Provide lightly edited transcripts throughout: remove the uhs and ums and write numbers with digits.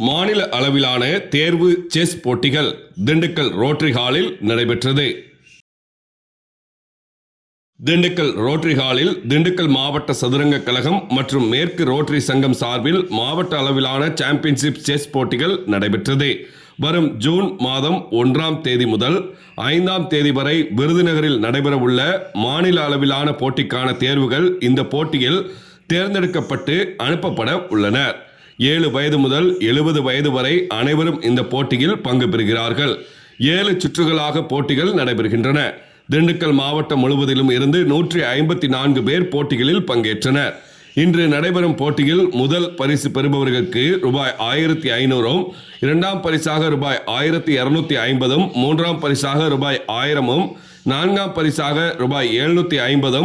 மாநில அளவிலான தேர்வு செஸ் போட்டிகள் திண்டுக்கல் ரோட்டரி ஹாலில் நடைபெற்றது. திண்டுக்கல் ரோட்டரி ஹாலில் திண்டுக்கல் மாவட்ட சதுரங்க கழகம் மற்றும் மேற்கு ரோட்டரி சங்கம் சார்பில் மாவட்ட அளவிலான சாம்பியன்ஷிப் செஸ் போட்டிகள் நடைபெற்றது. வரும் ஜூன் மாதம் 1ஆம் தேதி முதல் 5ஆம் தேதி வரை விருதுநகரில் நடைபெறவுள்ள மாநில அளவிலான போட்டிக்கான தேர்வுகள் இந்த போட்டியில் தேர்ந்தெடுக்கப்பட்டு அனுப்பப்பட உள்ளனர். 7 வயது முதல் 70 வயது வரை அனைவரும் இந்த போட்டியில் பங்கு பெறுகிறார்கள். 7 சுற்றுகளாக போட்டிகள் நடைபெறுகின்றன. திண்டுக்கல் மாவட்டம் முழுவதிலும் இருந்து 154 பேர் போட்டிகளில் பங்கேற்றனர். இன்று நடைபெறும் போட்டியில் முதல் பரிசு பெறுபவர்களுக்கு ரூபாய் 1500, இரண்டாம் பரிசாக ரூபாய் 1250, மூன்றாம் பரிசாக ரூபாய் 1000, நான்காம் பரிசாக ரூபாய் 750,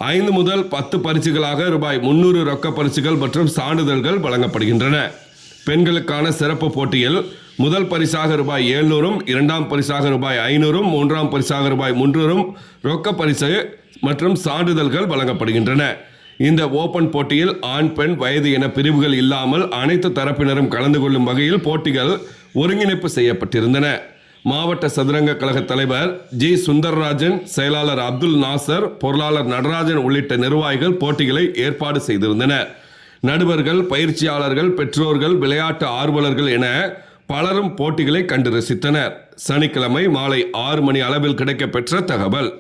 5 முதல் 10 பரிசுகளாக ரூபாய் 300 ரொக்க பரிசுகள் மற்றும் சான்றிதழ்கள் வழங்கப்படுகின்றன. பெண்களுக்கான சிறப்பு போட்டியில் முதல் பரிசாக ரூபாய் 700, இரண்டாம் பரிசாக ரூபாய் 500, மூன்றாம் பரிசாக ரூபாய் 300 ரொக்க பரிசு மற்றும் சான்றிதழ்கள் வழங்கப்படுகின்றன. இந்த ஓபன் போட்டியில் ஆண் பெண் வயது என பிரிவுகள் இல்லாமல் அனைத்து தரப்பினரும் கலந்து கொள்ளும் வகையில் போட்டிகள் ஒருங்கிணைப்பு செய்யப்பட்டிருந்தன. மாவட்ட சதுரங்க கழக தலைவர் ஜி சுந்தரராஜன், செயலாளர் அப்துல் நாசர், பொருளாளர் நடராஜன் உள்ளிட்ட நிர்வாகிகள் போட்டிகளை ஏற்பாடு செய்திருந்தனர். நடுவர்கள், பயிற்சியாளர்கள், பெற்றோர்கள், விளையாட்டு ஆர்வலர்கள் என பலரும் போட்டிகளை கண்டு ரசித்தனர். சனிக்கிழமை மாலை 6 மணி அளவில் கிடைக்கப்பெற்ற தகவல்.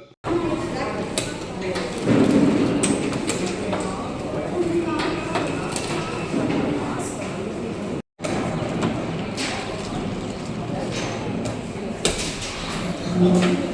Thank you.